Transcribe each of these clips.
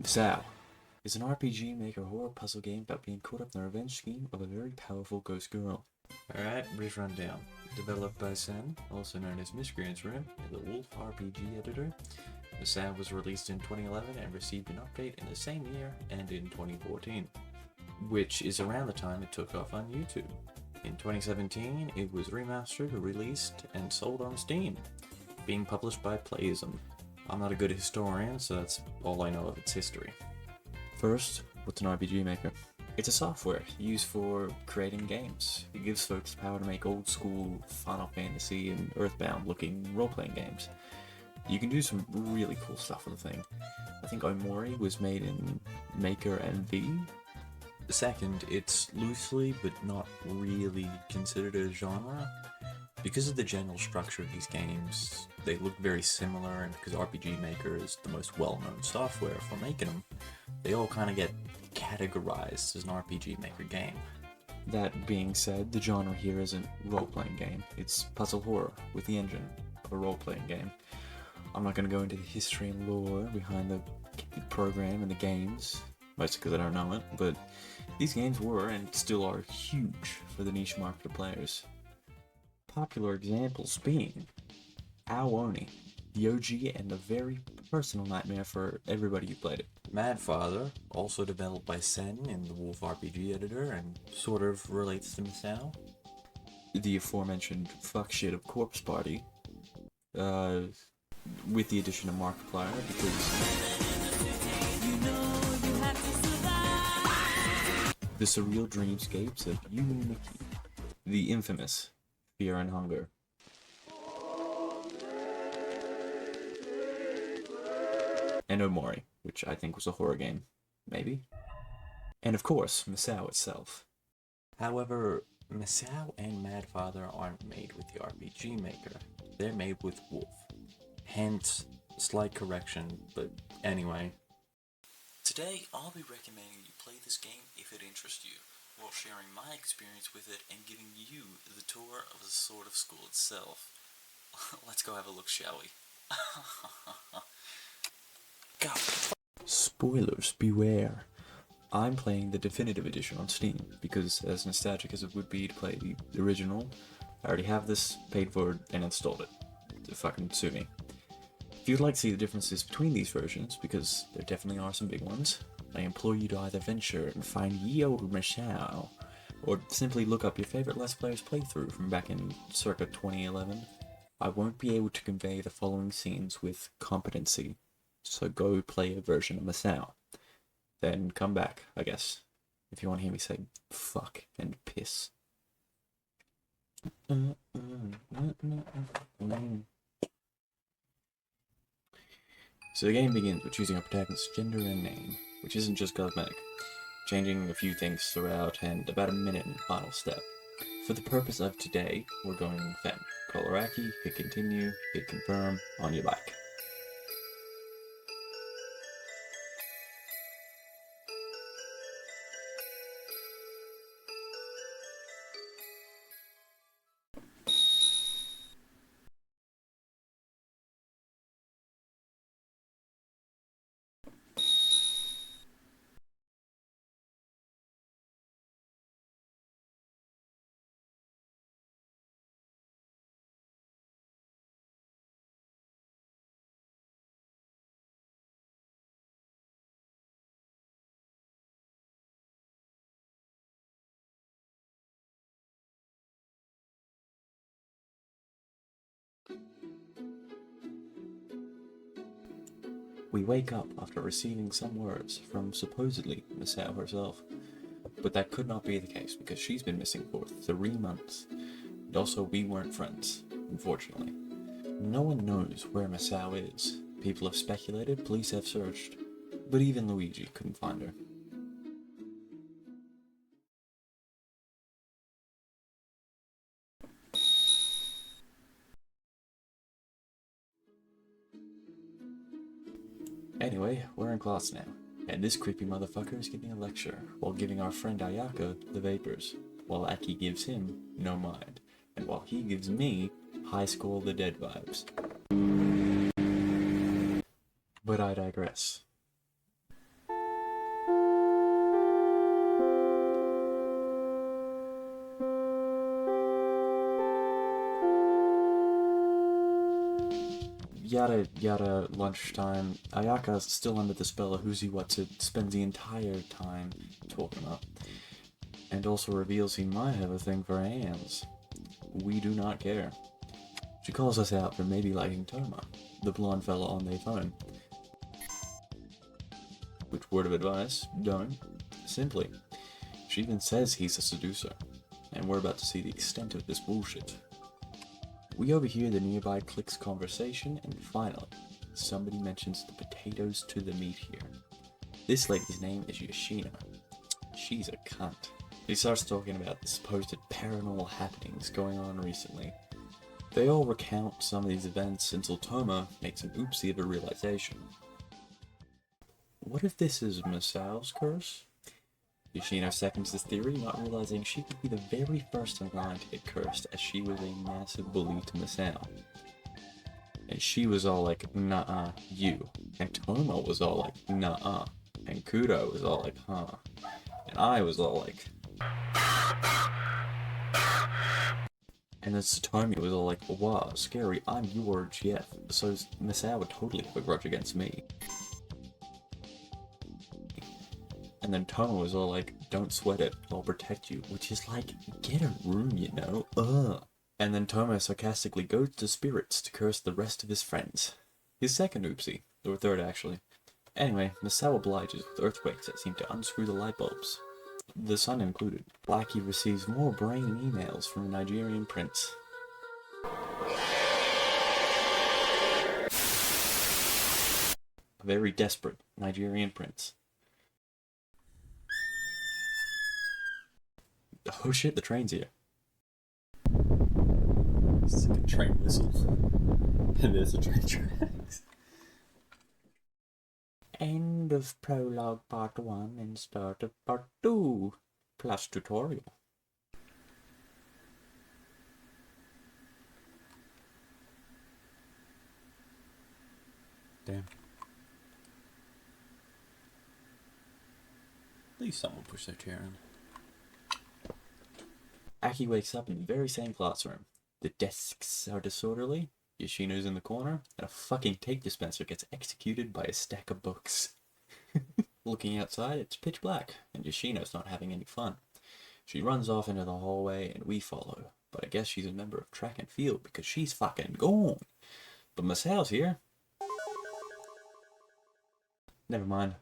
Misao is an RPG maker horror puzzle game about being caught up in the revenge scheme of a very powerful ghost girl. Alright, brief rundown. Developed by Sen, also known as Miscreant's Room, and the Wolf RPG editor. Misao was released in 2011 and received an update in the same year and in 2014, which is around the time it took off on YouTube. In 2017, it was remastered, released, and sold on Steam, being published by Playism. I'm not a good historian, so that's all I know of its history. First, what's an RPG maker? It's a software used for creating games. It gives folks the power to make old school Final Fantasy and Earthbound looking role-playing games. You can do some really cool stuff with the thing. I think Omori was made in Maker and V. Second, it's loosely but not really considered a genre. Because of the general structure of these games, they look very similar, and because RPG Maker is the most well-known software for making them, they all kind of get categorized as an RPG Maker game. That being said, the genre here isn't role-playing game. It's puzzle horror with the engine of a role-playing game. I'm not going to go into the history and lore behind the program and the games, mostly because I don't know it, but these games were and still are huge for the niche market of players. Popular examples being Aoni, the OG and a very personal nightmare for everybody who played it. Mad Father, also developed by Sen in the Wolf RPG editor and sort of relates to Misao. The aforementioned fuck shit of Corpse Party, with the addition of Markiplier because the surreal dreamscapes of you and Mickey, the infamous Fear and Hunger. And Omori, which I think was a horror game. Maybe? And of course, Misao itself. However, Misao and Mad Father aren't made with the RPG Maker. They're made with Wolf. Hence, slight correction, but anyway. Today, I'll be recommending you play this game if it interests you, while sharing my experience with it and giving you the tour of the Sword of School itself. Let's go have a look, shall we? God. Spoilers, beware. I'm playing the definitive edition on Steam, because as nostalgic as it would be to play the original, I already have this, paid for it, and installed it. To fucking sue me. If you'd like to see the differences between these versions, because there definitely are some big ones, I implore you to either venture and find ye old Misao, or simply look up your favorite Let's Players playthrough from back in circa 2011. I won't be able to convey the following scenes with competency, so go play a version of Misao. Then come back, I guess, if you want to hear me say fuck and piss. So the game begins with choosing our protagonist's gender and name, which isn't just cosmetic, changing a few things throughout and about a minute in the final step. For the purpose of today, we're going Femme. Call her Aki, hit continue, hit confirm, on your bike. We wake up after receiving some words from supposedly Misao herself, but that could not be the case because she's been missing for 3 months, and also we weren't friends, unfortunately. No one knows where Misao is. People have speculated, police have searched, but even Luigi couldn't find her. Anyway, we're in class now, and this creepy motherfucker is giving a lecture, while giving our friend Ayaka the vapors, while Aki gives him no mind, and while he gives me High School of the Dead vibes. But I digress. Yada yada lunchtime. Ayaka's still under the spell of Who's Whatsit, spends the entire time talking up. And also reveals he might have a thing for hands. We do not care. She calls us out for maybe liking Toma, the blonde fella on their phone. Which, word of advice, don't. Simply. She even says he's a seducer. And we're about to see the extent of this bullshit. We overhear the nearby clique's conversation, and finally, somebody mentions the potatoes to the meat here. This lady's name is Yoshino. She's a cunt. He starts talking about the supposed paranormal happenings going on recently. They all recount some of these events until Toma makes an oopsie of a realization. What if this is Misao's curse? Yoshino seconds this theory, not realizing she could be the very first in line to get cursed, as she was a massive bully to Misao. And she was all like, "Nuh-uh, you." And Toma was all like, "Nuh-uh." And Kudo was all like, "Huh." And I was all like... And then Satomi was all like, "Wow, scary, I'm your GF, so Misao would totally have a grudge against me." And then Toma was all like, "Don't sweat it, I'll protect you," which is like, get a room, you know? Ugh. And then Toma sarcastically goes to spirits to curse the rest of his friends. His second oopsie, or third actually. Anyway, Misao obliges with earthquakes that seem to unscrew the light bulbs, the sun included. Blackie receives more brain emails from a Nigerian prince. A very desperate Nigerian prince. Oh shit, the train's here. It's like a train whistle. And there's the train tracks. End of prologue part 1 and start of part 2. Plus tutorial. Damn. At least someone pushed their chair in. Aki wakes up in the very same classroom. The desks are disorderly, Yoshino's in the corner, and a fucking tape dispenser gets executed by a stack of books. Looking outside, it's pitch black, and Yoshino's not having any fun. She runs off into the hallway, and we follow, but I guess she's a member of track and field because she's fucking gone. But Misao's here. Never mind.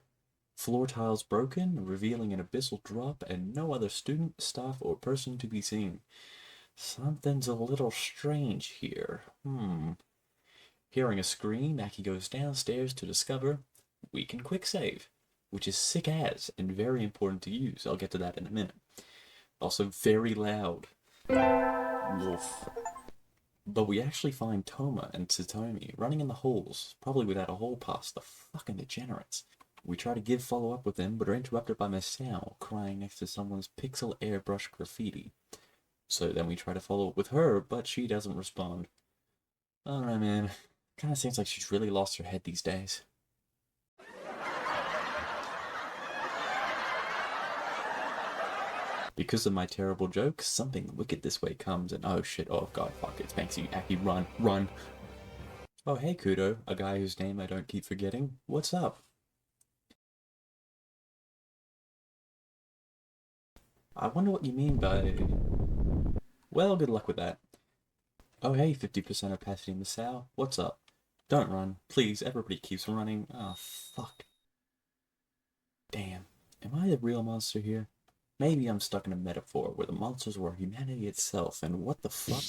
Floor tiles broken, revealing an abyssal drop, and no other student, staff, or person to be seen. Something's a little strange here. Hearing a scream, Aki goes downstairs to discover we can quick save, which is sick as and very important to use. I'll get to that in a minute. Also very loud. Wolf. But we actually find Toma and Tsutomi running in the holes, probably without a hole pass, the fucking degenerates. We try to give follow-up with them, but are interrupted by Misao crying next to someone's pixel airbrush graffiti. So then we try to follow up with her, but she doesn't respond. I don't know, man. Kinda seems like she's really lost her head these days. Because of my terrible joke, something wicked this way comes, and oh shit, oh god, fuck, it's Banksy, Aki, run, run! Oh hey Kudo, a guy whose name I don't keep forgetting, what's up? I wonder what you mean by... Well, good luck with that. Oh hey, 50% opacity Misao, what's up? Don't run, please, everybody keeps running. Oh fuck. Damn, am I the real monster here? Maybe I'm stuck in a metaphor where the monsters were humanity itself, and what the fuck?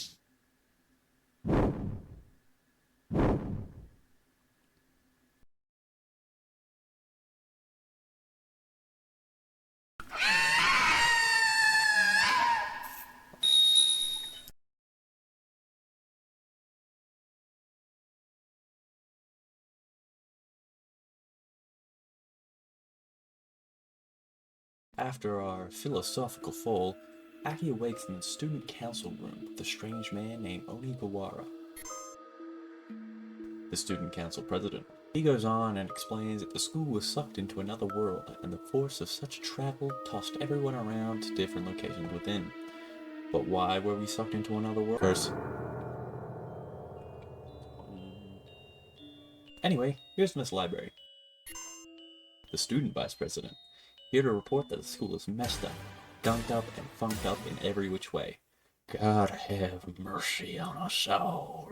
After our philosophical fall, Aki awakes in the student council room with a strange man named Onigawara, the student council president. He goes on and explains that the school was sucked into another world, and the force of such travel tossed everyone around to different locations within. But why were we sucked into another world? Curse. Anyway, here's Miss Library, the student vice president, here to report that the school is messed up, gunked up, and funked up in every which way. God have mercy on us all.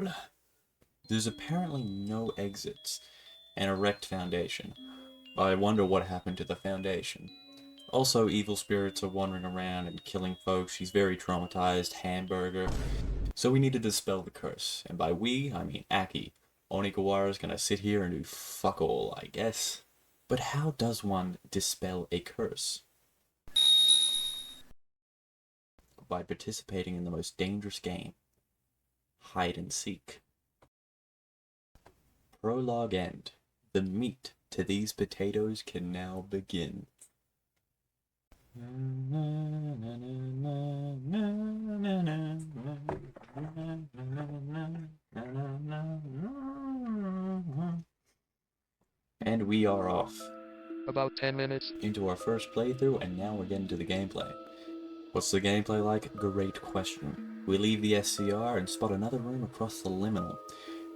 There's apparently no exits, and a wrecked foundation. I wonder what happened to the foundation. Also, evil spirits are wandering around and killing folks. She's very traumatized, hamburger. So we need to dispel the curse. And by we, I mean Aki. Onigawara's gonna sit here and do fuck all, I guess. But how does one dispel a curse? By participating in the most dangerous game. Hide and seek. Prologue end. The meat to these potatoes can now begin. And we are off. About 10 minutes. Into our first playthrough, and now we're getting to the gameplay. What's the gameplay like? Great question. We leave the SCR and spot another room across the liminal.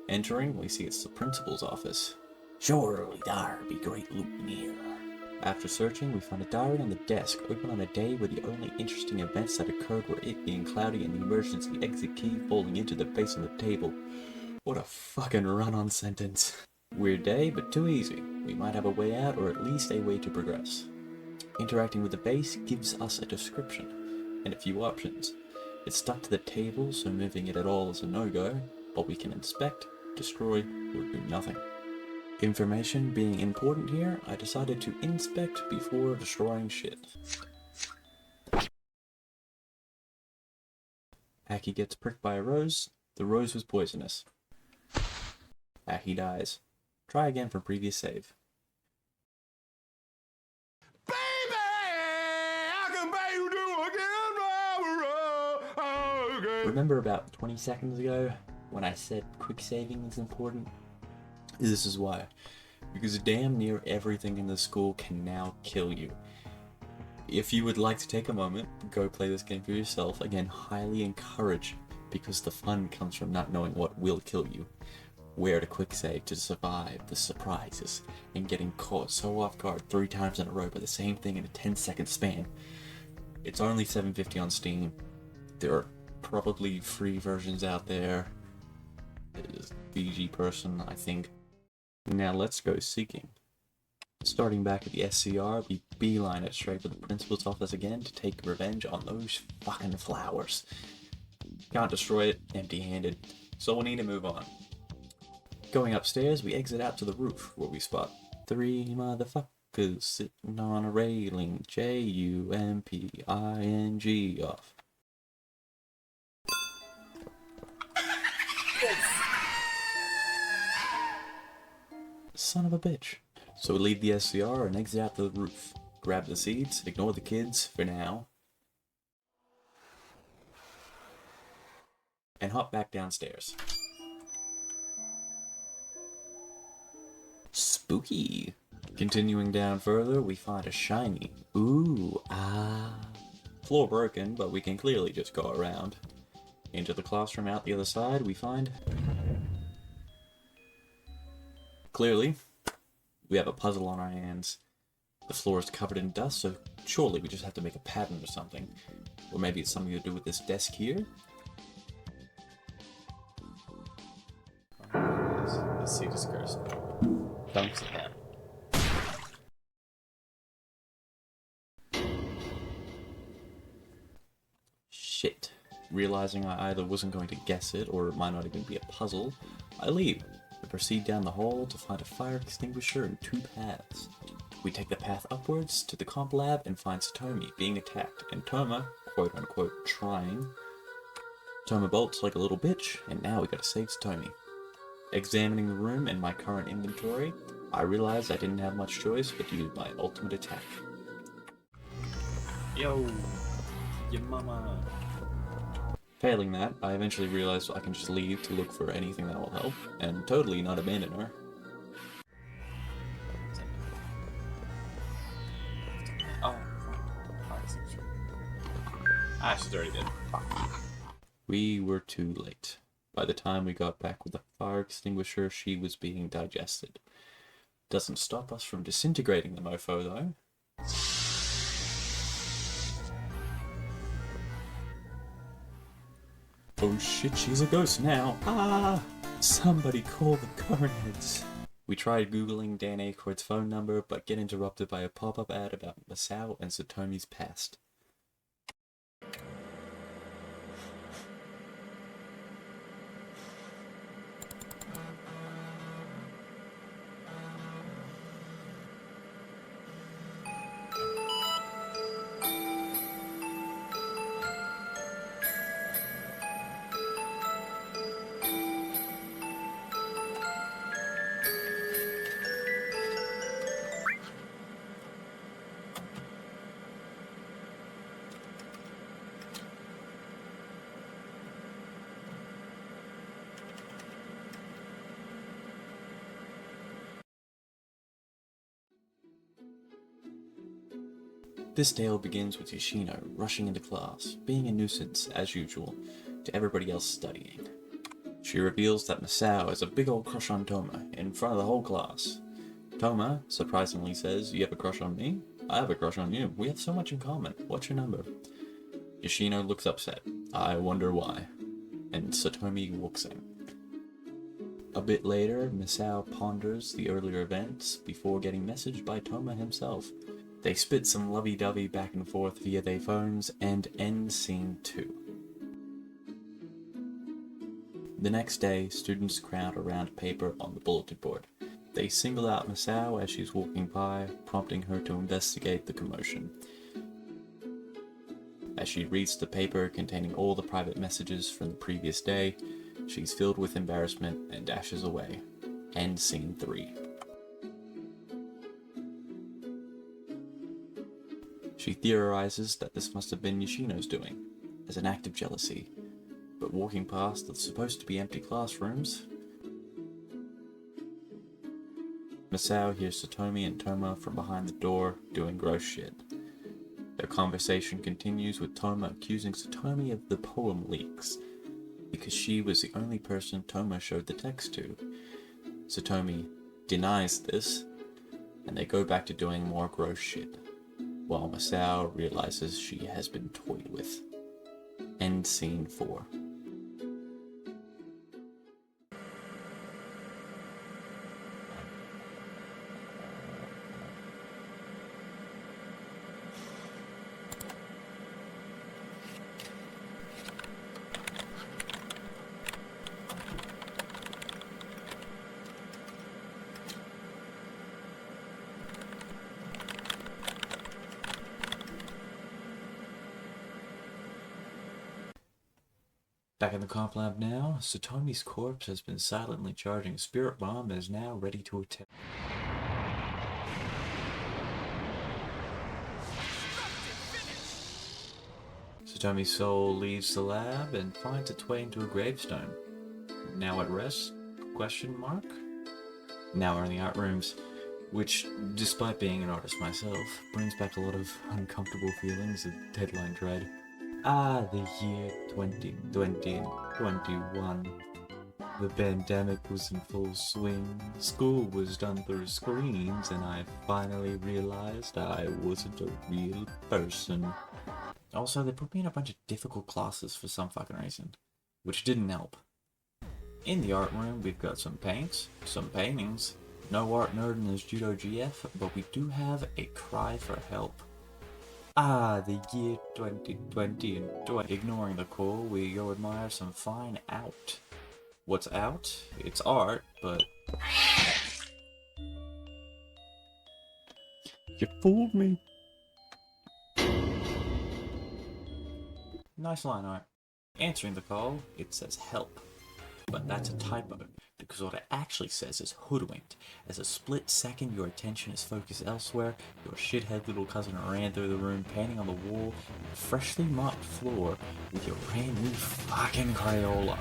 Entering, we see it's the principal's office. Surely there be great loot in here. After searching, we find a diary on the desk, open on a day where the only interesting events that occurred were it being cloudy and the emergency exit key falling into the base of the table. What a fucking run-on sentence. Weird day, but too easy. We might have a way out, or at least a way to progress. Interacting with the base gives us a description, and a few options. It's stuck to the table, so moving it at all is a no-go, but we can inspect, destroy, or do nothing. Information being important here, I decided to inspect before destroying shit. Aki gets pricked by a rose. The rose was poisonous. Aki dies. Try again for previous save. Baby, I can make you do again. Remember about 20 seconds ago when I said quick saving is important? This is why. Because damn near everything in the school can now kill you. If you would like to take a moment, go play this game for yourself. Again, highly encourage, because the fun comes from not knowing what will kill you. Where to quick save to survive the surprises, and getting caught so off guard 3 times in a row by the same thing in a 10-second span. It's only $7.50 on Steam. There are probably free versions out there. VG person, I think. Now let's go seeking. Starting back at the SCR, we beeline it straight to the principal's office again to take revenge on those fucking flowers. Can't destroy it empty-handed, so we'll need to move on. Going upstairs, we exit out to the roof, where we spot 3 motherfuckers sitting on a railing, jumping off. Son of a bitch. So we leave the SCR and exit out to the roof. Grab the seeds, ignore the kids for now, and hop back downstairs. Spooky. Continuing down further, we find a shiny. Ooh, ah. Floor broken, but we can clearly just go around. Into the classroom out the other side, we find... Clearly, we have a puzzle on our hands. The floor is covered in dust, so surely we just have to make a pattern or something. Or maybe it's something to do with this desk here? Let's see this curse. Dunks at that. Shit. Realizing I either wasn't going to guess it, or it might not even be a puzzle, I leave. We proceed down the hall to find a fire extinguisher in 2 paths. We take the path upwards to the comp lab and find Satomi being attacked, and Toma, quote-unquote, trying. Toma bolts like a little bitch, and now we gotta save Satomi. Examining the room and my current inventory, I realized I didn't have much choice but to use my ultimate attack. Yo! Your mama! Failing that, I eventually realized I can just leave to look for anything that will help, and totally not abandon her. Oh, she's already dead. We were too late. By the time we got back with the fire extinguisher, she was being digested. Doesn't stop us from disintegrating the mofo, though. Oh shit, she's a ghost now. Ah! Somebody call the coneheads. We tried googling Dan Aykroyd's phone number, but get interrupted by a pop-up ad about Misao and Satomi's past. This tale begins with Yoshino rushing into class, being a nuisance, as usual, to everybody else studying. She reveals that Misao has a big old crush on Toma, in front of the whole class. Toma, surprisingly, says, "You have a crush on me? I have a crush on you. We have so much in common. What's your number?" Yoshino looks upset. "I wonder why." And Satomi walks in. A bit later, Misao ponders the earlier events before getting messaged by Toma himself. They spit some lovey-dovey back and forth via their phones, and end scene 2. The next day, students crowd around a paper on the bulletin board. They single out Misao as she's walking by, prompting her to investigate the commotion. As she reads the paper containing all the private messages from the previous day, she's filled with embarrassment and dashes away. End scene 3. She theorizes that this must have been Yoshino's doing, as an act of jealousy, but walking past the supposed to be empty classrooms, Misao hears Satomi and Toma from behind the door doing gross shit. Their conversation continues with Toma accusing Satomi of the poem leaks, because she was the only person Toma showed the text to. Satomi denies this, and they go back to doing more gross shit, while Misao realizes she has been toyed with. End scene 4. Back in the comp lab now, Satomi's corpse has been silently charging a spirit bomb and is now ready to attack. Satomi's soul leaves the lab and finds its way into a gravestone. Now at rest? Question mark? Now we're in the art rooms, which, despite being an artist myself, brings back a lot of uncomfortable feelings of deadline dread. Ah, the year 2020 and 21. The pandemic was in full swing, school was done through screens, and I finally realized I wasn't a real person. Also, they put me in a bunch of difficult classes for some fucking reason, which didn't help. In the art room, we've got some paints, some paintings, no art nerd in his judo GF, but we do have a cry for help. Ah, the year 2020 and 20. Ignoring the call, we go admire some fine out. What's out? It's art, but... You fooled me. Nice line art. Answering the call, it says help. But that's a typo, because what it actually says is hoodwinked. As a split second your attention is focused elsewhere, your shithead little cousin ran through the room, painting on the wall, and freshly mopped floor with your brand new fucking Crayola.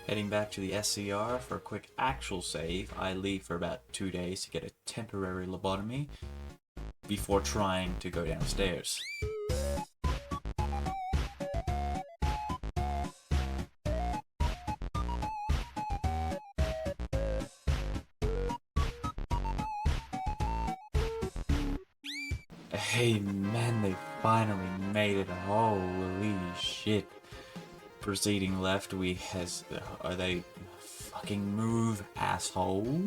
Heading back to the SCR for a quick actual save, I leave for about 2 days to get a temporary lobotomy before trying to go downstairs. Hey man, they finally made it. Holy shit. Proceeding left, are they fucking move, asshole?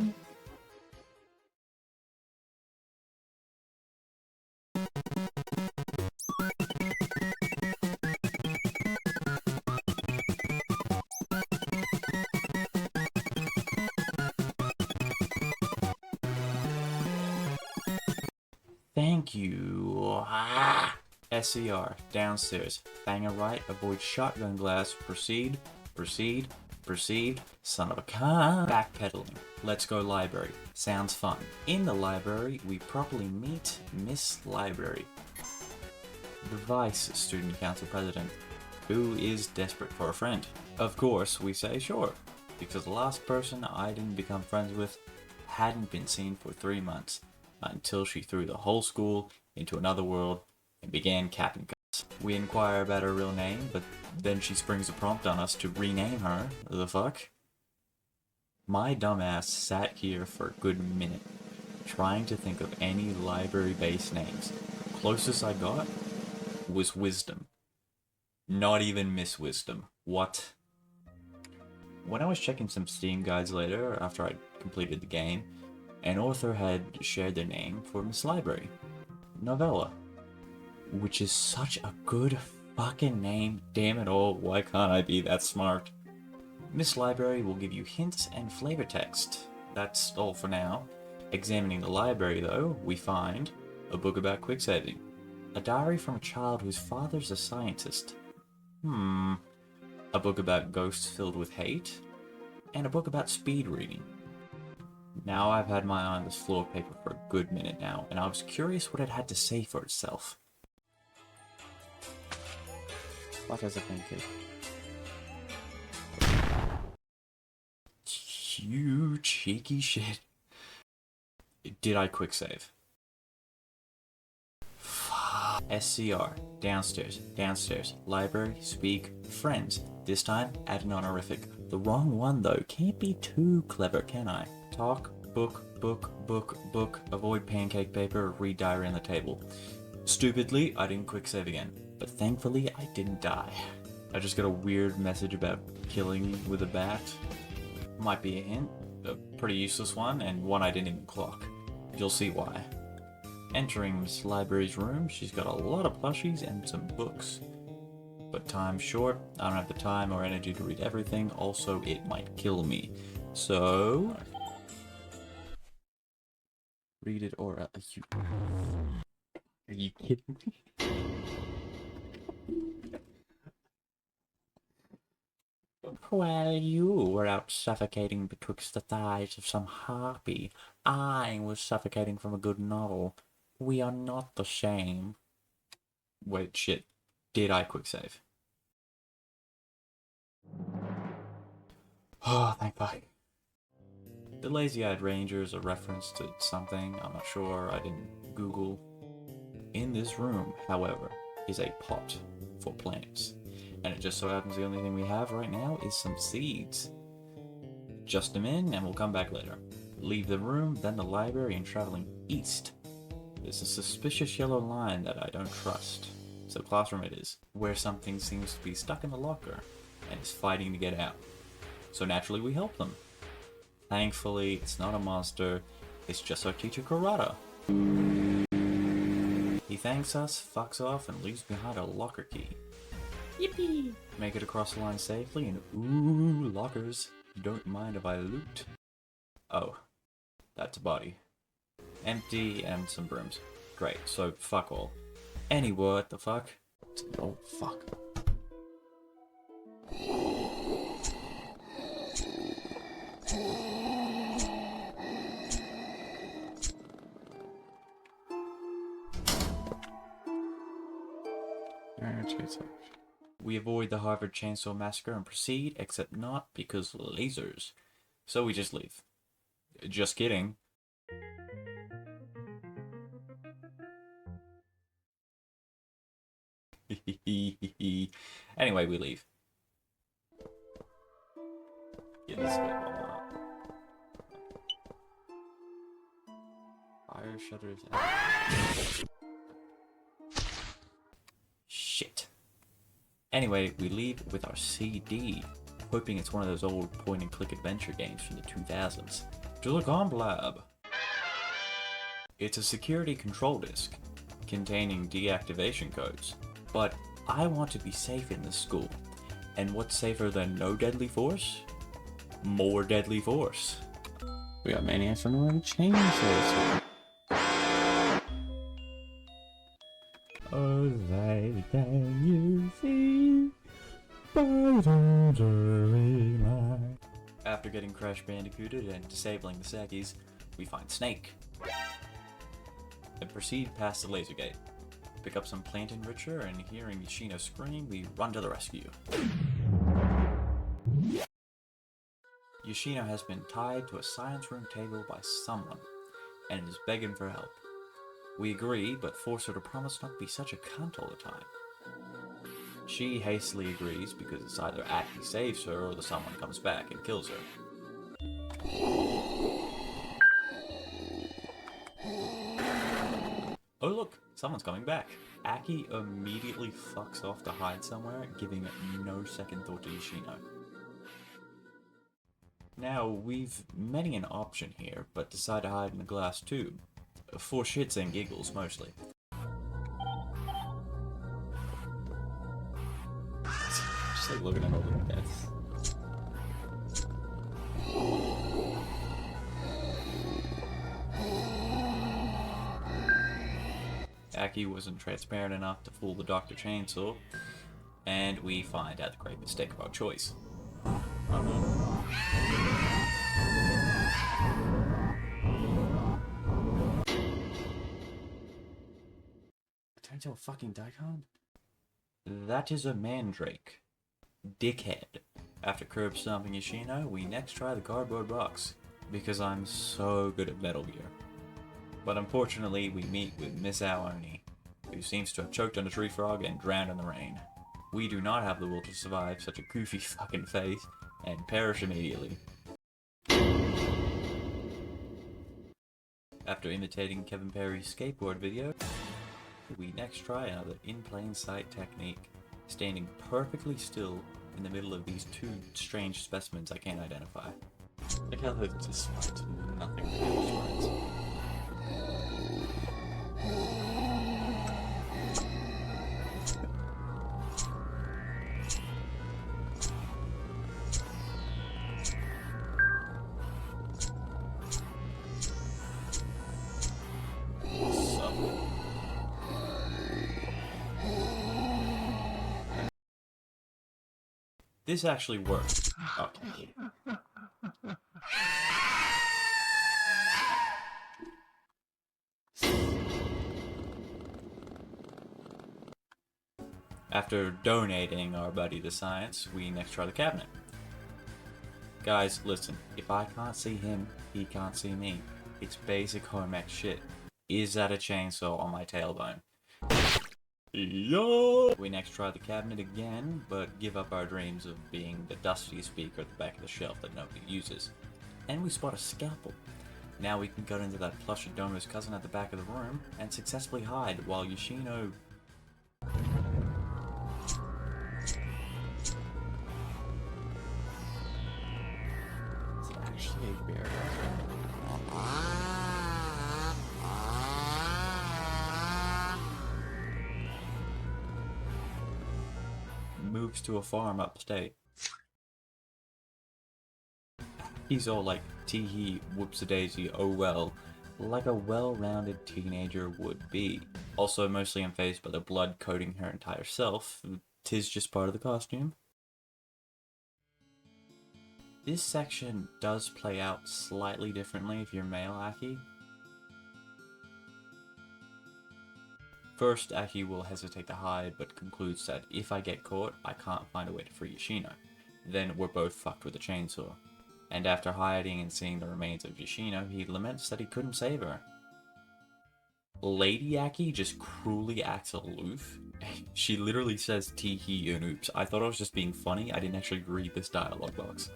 Thank you. SCR, downstairs. Banger right, avoid shotgun glass. Proceed, proceed, proceed. Son of a car. Backpedaling. Let's go library. Sounds fun. In the library, we properly meet Miss Library, the Vice Student Council President, who is desperate for a friend. Of course, we say sure, because the last person I didn't become friends with hadn't been seen for 3 months, until she threw the whole school into another world and began capping cuts. We inquire about her real name, but then she springs a prompt on us to rename her. The fuck? My dumbass sat here for a good minute, trying to think of any library-based names. Closest I got was Wisdom. Not even Miss Wisdom. What? When I was checking some Steam guides later, after I'd completed the game, an author had shared their name for Miss Library. Novella. Which is such a good fucking name, damn it all, why can't I be that smart? Miss Library will give you hints and flavor text. That's all for now. Examining the library though, we find a book about quicksaving, a diary from a child whose father's a scientist, a book about ghosts filled with hate, and a book about speed reading. Now I've had my eye on this floor paper for a good minute now, and I was curious what it had to say for itself. What is a pancake? You cheeky shit. Did I quick save? SCR, downstairs, downstairs, library, speak, friends. This time, add an honorific. The wrong one though, can't be too clever, can I? Talk, book, book, book, book, avoid pancake paper, read diary on the table. Stupidly, I didn't quick save again, but thankfully I didn't die. I just got a weird message about killing with a bat. Might be a hint, a pretty useless one, and one I didn't even clock. You'll see why. Entering Miss Library's room, she's got a lot of plushies and some books. But time's short, I don't have the time or energy to read everything, also it might kill me. So... read it or... Are you kidding me? While you were out suffocating betwixt the thighs of some harpy, I was suffocating from a good novel. We are not the same. Wait, shit. Did I quick save? Oh, thank fuck. The Lazy-Eyed Ranger is a reference to something, I'm not sure, I didn't Google. In this room, however, is a pot for plants. And it just so happens the only thing we have right now is some seeds. Just them in, and we'll come back later. Leave the room, then the library, and traveling east. There's a suspicious yellow line that I don't trust. So classroom it is, where something seems to be stuck in the locker, and is fighting to get out. So naturally we help them. Thankfully, it's not a monster, it's just our teacher Karada. He thanks us, fucks off, and leaves behind a locker key. Yippee! Make it across the line safely, and ooh, lockers. Don't mind if I loot. Oh, that's a body. Empty and some brooms. Great, so fuck all. Anyway, what the fuck? Oh, fuck. We avoid the Harvard Chainsaw Massacre and proceed, except not because lasers. So we just leave. Just kidding. Anyway, we leave. Yeah, this is good. Fire shutters. Anyway, we leave with our CD, hoping it's one of those old point-and-click adventure games from the 2000s. To the Comp Lab. It's a security control disk containing deactivation codes, but I want to be safe in this school. And what's safer than no deadly force? More deadly force. We got maniacs on the way to chainsaws. Oh, they can you see? After getting Crash Bandicooted and disabling the Sakis, we find Snake. And proceed past the laser gate. Pick up some plant enricher, and hearing Yoshino scream, we run to the rescue. Yoshino has been tied to a science room table by someone, and is begging for help. We agree, but force her to promise not to be such a cunt all the time. She hastily agrees because it's either Aki saves her or the someone comes back and kills her. Oh look, someone's coming back. Aki immediately fucks off to hide somewhere, giving no second thought to Yoshino. Now, we've many an option here, but decide to hide in the glass tube. For shits and giggles, mostly. Just like looking at all the deaths. Aki wasn't transparent enough to fool the Dr. Chainsaw, and we find out the great mistake of our choice. Turns into a fucking daikon? That is a mandrake. Dickhead. After curb stomping Yoshino, we next try the cardboard box, because I'm so good at Metal Gear. But unfortunately, we meet with Misao, who seems to have choked on a tree frog and drowned in the rain. We do not have the will to survive such a goofy fucking face, and perish immediately. After imitating Kevin Perry's skateboard video, we next try another in plain sight technique, standing perfectly still in the middle of these two strange specimens I can't identify. Like how they're just nothing to do with sprites. This actually worked. Okay. After donating our buddy to science, we next try the cabinet. Guys, listen, if I can't see him, he can't see me. It's basic home ec shit. Is that a chainsaw on my tailbone? Yo! We next try the cabinet again, but give up our dreams of being the dusty speaker at the back of the shelf that nobody uses. And we spot a scalpel. Now we can go into that plush Adoma's cousin at the back of the room and successfully hide while Yoshino... Is it actually a bear? Moves to a farm upstate. He's all like, tee-hee, whoops-a-daisy, oh well, like a well-rounded teenager would be. Also mostly unfazed by the blood coating her entire self, 'tis just part of the costume. This section does play out slightly differently if you're male Aki. First, Aki will hesitate to hide, but concludes that if I get caught, I can't find a way to free Yoshino. Then we're both fucked with a chainsaw. And after hiding and seeing the remains of Yoshino, he laments that he couldn't save her. Lady Aki just cruelly acts aloof. She literally says tee-hee and oops. I thought I was just being funny, I didn't actually read this dialogue box.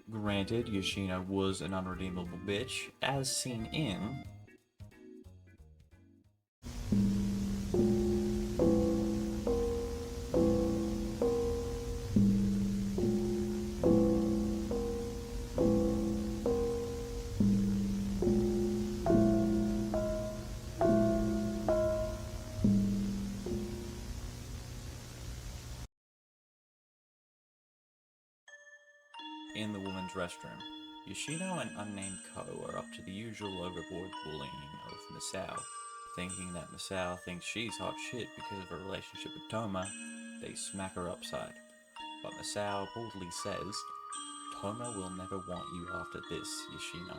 Granted, Yoshino was an unredeemable bitch, as seen in... in the women's restroom. Yoshino and unnamed Ko are up to the usual overboard bullying of Misao. Thinking that Misao thinks she's hot shit because of her relationship with Toma, they smack her upside. But Misao boldly says, Toma will never want you after this, Yoshino.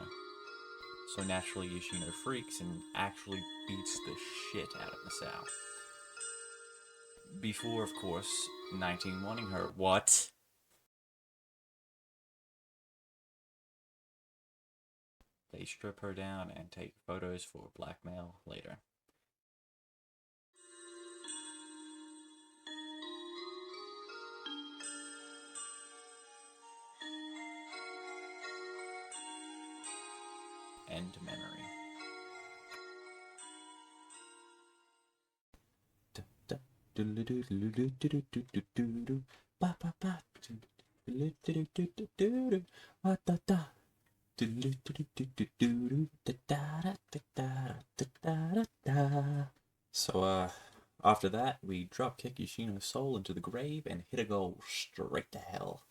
So naturally Yoshino freaks and actually beats the shit out of Misao. Before, of course, 19 wanting her. What? They strip her down and take photos for blackmail later. End memory. So, after that, we dropkick Yoshino's soul into the grave and hit a goal straight to hell.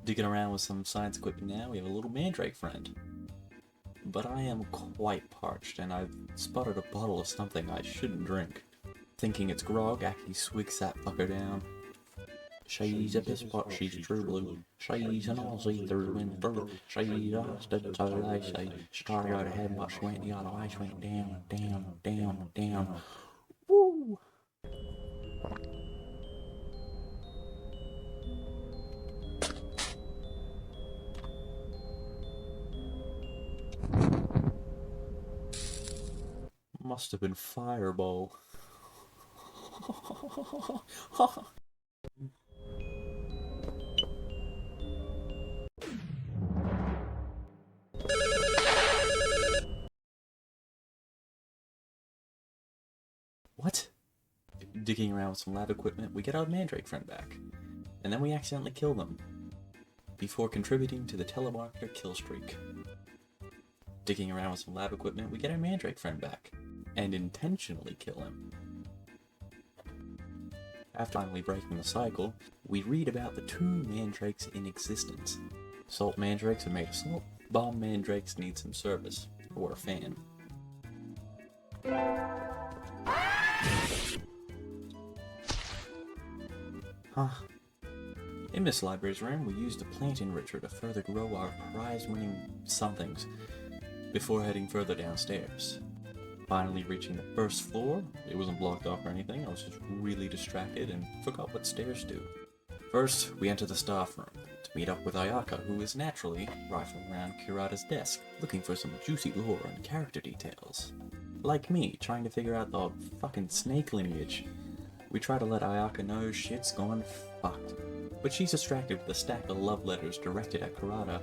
Digging around with some science equipment now, we have a little mandrake friend. But I am quite parched, and I've spotted a bottle of something I shouldn't drink. Thinking it's grog, actually swigs that fucker down. She's a piss pot, she's true blue. She's an Aussie through and through. She's Austin, so they say. She started out ahead, but she went the other way. She went down, down, down, down. Woo! Must have been Fireball. What? Digging around with some lab equipment, we get our mandrake friend back. And then we accidentally kill them. Before contributing to the telemarketer kill streak. Digging around with some lab equipment, we get our mandrake friend back. And intentionally kill him. After finally breaking the cycle, we read about the 2 mandrakes in existence. Salt mandrakes are made of salt, bomb mandrakes need some service, or a fan. In Miss Library's room, we used a plant enricher to further grow our prize-winning somethings, before heading further downstairs. Finally reaching the first floor, it wasn't blocked off or anything, I was just really distracted and forgot what stairs do. First, we enter the staff room to meet up with Ayaka, who is naturally rifling around Kurata's desk, looking for some juicy lore and character details. Like me, trying to figure out the fucking snake lineage. We try to let Ayaka know shit's gone fucked, but she's distracted with a stack of love letters directed at Kurata,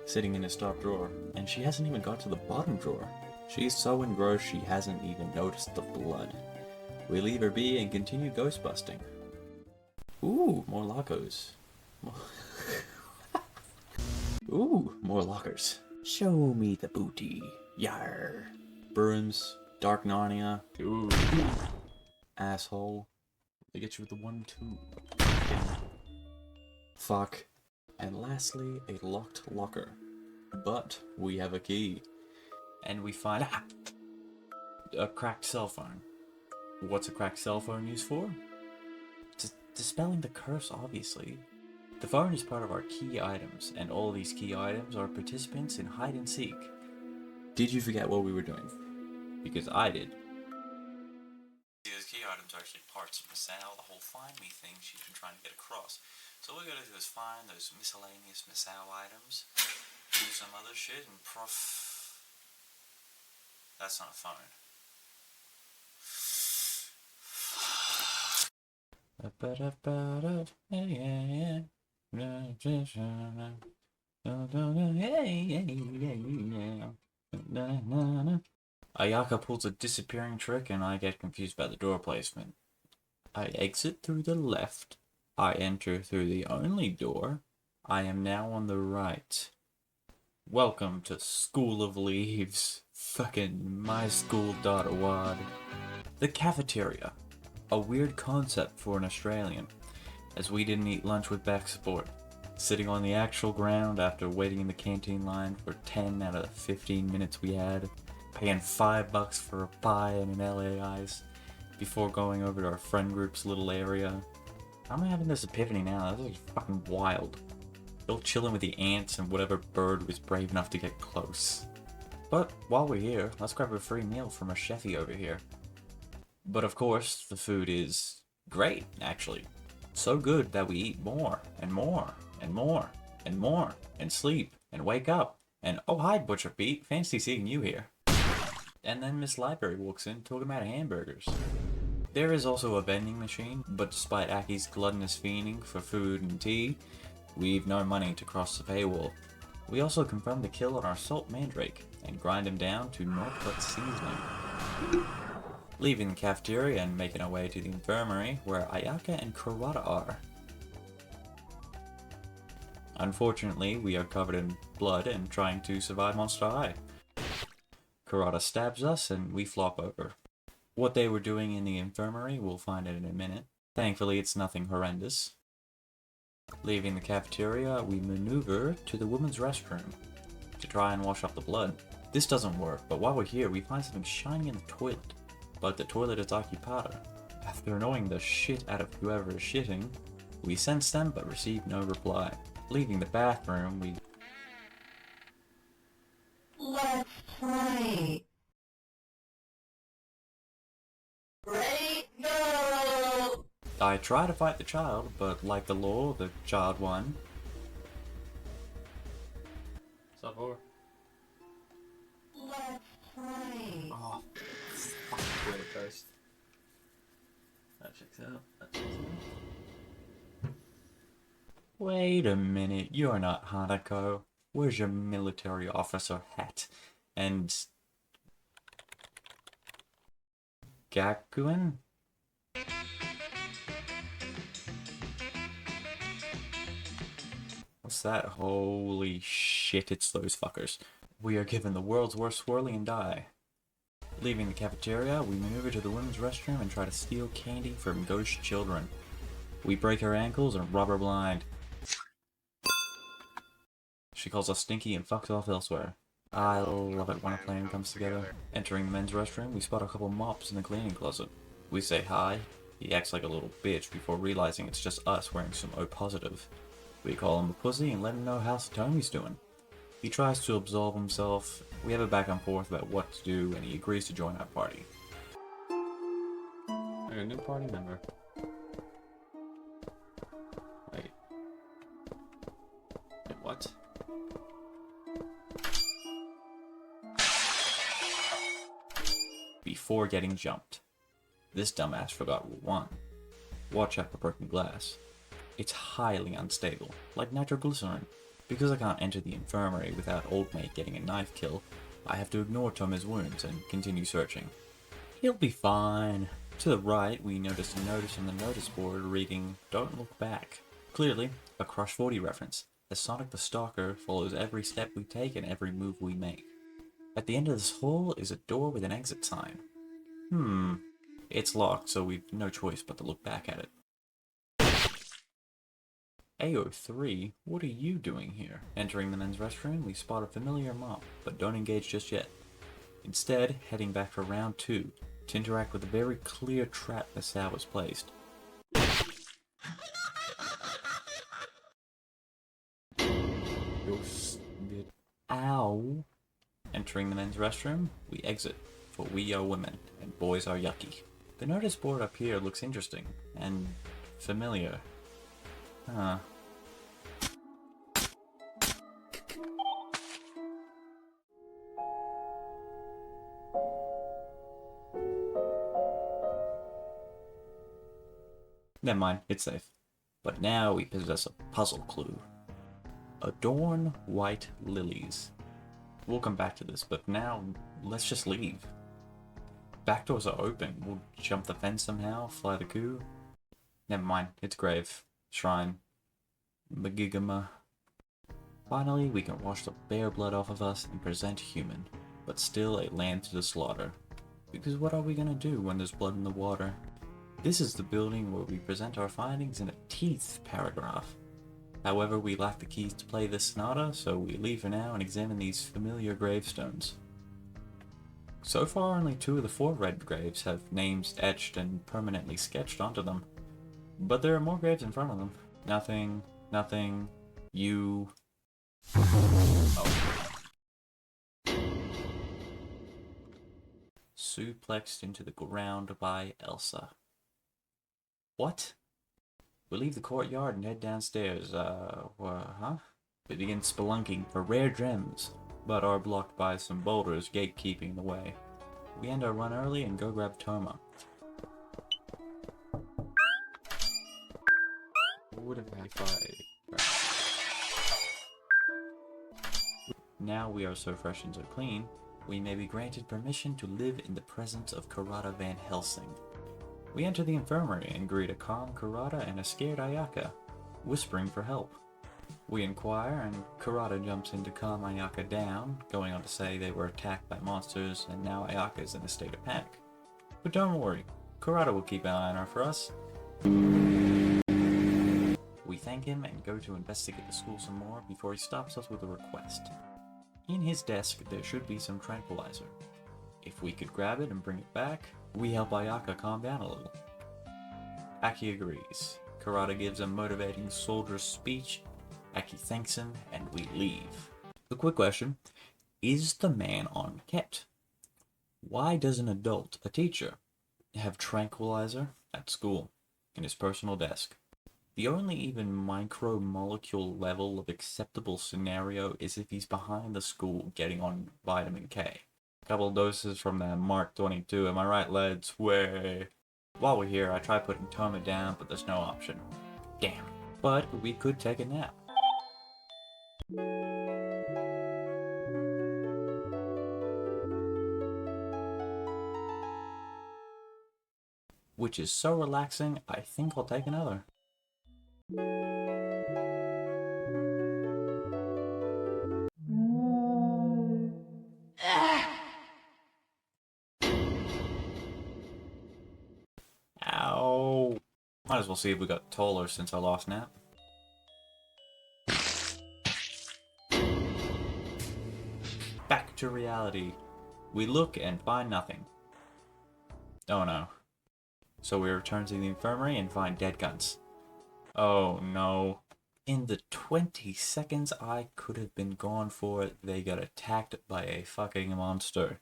sitting in his top drawer, and she hasn't even got to the bottom drawer. She's so engrossed she hasn't even noticed the blood. We leave her be and continue ghost busting. Ooh, more lockers. Ooh, more lockers. Show me the booty. Yar. Brooms. Dark Narnia. Ooh. Asshole. They get you with the 1-2. Fuck. And lastly, a locked locker. But we have a key. And we find a cracked cell phone. What's a cracked cell phone used for? Dispelling the curse, obviously. The phone is part of our key items, and all these key items are participants in hide and seek. Did you forget what we were doing? Because I did. These key items are actually parts of Misao, the whole find me thing she's been trying to get across. So what we're gonna do is find those miscellaneous Misao items, do some other shit, and That's not a phone. Ayaka pulls a disappearing trick and I get confused by the door placement. I exit through the left. I enter through the only door. I am now on the right. Welcome to School of Leaves. Fucking myschool.wad. The cafeteria. A weird concept for an Australian, as we didn't eat lunch with back support. Sitting on the actual ground after waiting in the canteen line for 10 out of the 15 minutes we had, paying $5 for a pie and an LA ice, before going over to our friend group's little area. I'm having this epiphany now, this is fucking wild. Still chilling with the ants and whatever bird was brave enough to get close. But while we're here, let's grab a free meal from a chefy over here. But of course, the food is great, actually. So good that we eat more, and more, and more, and more, and sleep, and wake up, and oh hi Butcher Pete, fancy seeing you here. And then Miss Library walks in talking about hamburgers. There is also a vending machine, but despite Aki's gluttonous fiending for food and tea, we've no money to cross the paywall. We also confirm the kill on our salt mandrake, and grind him down to naught but seasoning. Leaving the cafeteria and making our way to the infirmary, where Ayaka and Kurata are. Unfortunately, we are covered in blood and trying to survive Monster High. Kurata stabs us and we flop over. What they were doing in the infirmary, we'll find out in a minute. Thankfully, it's nothing horrendous. Leaving the cafeteria, we maneuver to the women's restroom to try and wash off the blood. This doesn't work, but while we're here, we find something shiny in the toilet. But the toilet is occupada. After annoying the shit out of whoever is shitting, we sense them but receive no reply. Leaving the bathroom, we... Let's play. Ready, go! I try to fight the child, but like the law, the child won. What's up, or? Let's play. Oh, fucking toilet first. That checks out. That checks out. Wait a minute, you're not Hanako. Where's your military officer hat? And... Gakuen? What's that? Holy shit, it's those fuckers. We are given the world's worst swirly and die. Leaving the cafeteria, we maneuver to the women's restroom and try to steal candy from ghost children. We break her ankles and rob her blind. She calls us stinky and fucks off elsewhere. I love it when a plan comes together. Entering the men's restroom, we spot a couple mops in the cleaning closet. We say hi. He acts like a little bitch before realizing it's just us wearing some O positive. We call him a pussy and let him know how Satomi's doing. He tries to absolve himself. We have a back and forth about what to do, and he agrees to join our party. A new party member. Wait. Wait, what? Before getting jumped. This dumbass forgot Rule 1. Watch out for broken glass. It's highly unstable, like nitroglycerin. Because I can't enter the infirmary without Old Mate getting a knife kill, I have to ignore Toma's wounds and continue searching. He'll be fine. To the right, we notice a notice on the notice board reading, "Don't look back." Clearly, a Crush 40 reference, as Sonic the Stalker follows every step we take and every move we make. At the end of this hall is a door with an exit sign. It's locked, so we've no choice but to look back at it. AO3, what are you doing here? Entering the men's restroom, we spot a familiar mop, but don't engage just yet. Instead, heading back for round 2, to interact with a very clear trap Misao has placed. Ow! Entering the men's restroom, we exit, for we are women, and boys are yucky. The notice board up here looks interesting, and familiar. Huh. Never mind, it's safe. But now we possess a puzzle clue. Adorn white lilies. We'll come back to this, but now let's just leave. Back doors are open. We'll jump the fence somehow, fly the coup. Never mind, it's grave. Shrine. Magigama. Finally, we can wash the bare blood off of us and present human, but still a lamb to the slaughter. Because what are we gonna do when there's blood in the water? This is the building where we present our findings in a teeth paragraph. However, we lack the keys to play this sonata, so we leave for now and examine these familiar gravestones. So far, only 2 of the 4 red graves have names etched and permanently sketched onto them. But there are more graves in front of them. Nothing, nothing, you... Oh. Suplexed into the ground by Elsa. What? We leave the courtyard and head downstairs, We begin spelunking for rare gems, but are blocked by some boulders gatekeeping the way. We end our run early and go grab Toma. What if Now we are so fresh and so clean, we may be granted permission to live in the presence of Karada Van Helsing. We enter the infirmary and greet a calm Karada and a scared Ayaka, whispering for help. We inquire, and Karada jumps in to calm Ayaka down, going on to say they were attacked by monsters and now Ayaka is in a state of panic. But don't worry, Karada will keep an eye on her for us. We thank him and go to investigate the school some more before he stops us with a request. In his desk there should be some tranquilizer. If we could grab it and bring it back, we help Ayaka calm down a little. Aki agrees. Karada gives a motivating soldier speech. Aki thanks him, and we leave. A quick question. Is the man on Ket? Why does an adult, a teacher, have tranquilizer at school, in his personal desk? The only even micromolecule level of acceptable scenario is if he's behind the school getting on vitamin K. Couple doses from that Mark 22, am I right, lads? Way. While we're here, I try putting Toma down, but there's no option. Damn. But we could take a nap. Which is so relaxing, I think I'll take another. Ow. Might as well see if we got taller since our last nap. Back to reality. We look and find nothing. Oh no. So we return to the infirmary and find dead guns. Oh no. In the 20 seconds I could have been gone for, they got attacked by a fucking monster.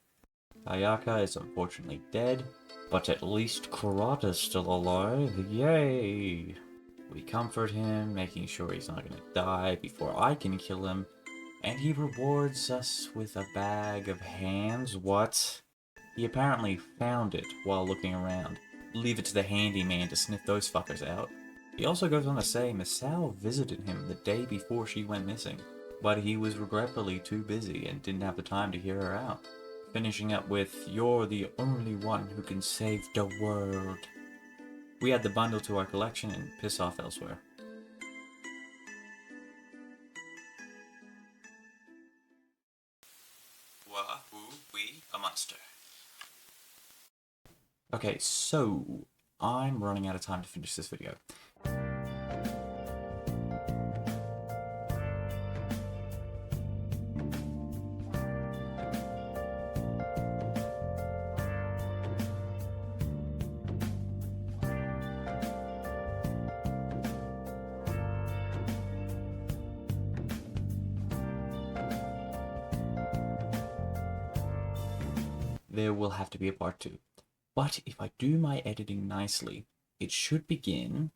Ayaka is unfortunately dead, but at least Kurata's still alive. Yay! We comfort him, making sure he's not gonna die before I can kill him, and he rewards us with a bag of hands. What? He apparently found it while looking around. Leave it to the handyman to sniff those fuckers out. He also goes on to say Misao visited him the day before she went missing, but he was regretfully too busy and didn't have the time to hear her out. Finishing up with, "You're the only one who can save the world." We add the bundle to our collection and piss off elsewhere. A monster. Okay, so I'm running out of time to finish this video. There will have to be a part 2. But if I do my editing nicely, it should begin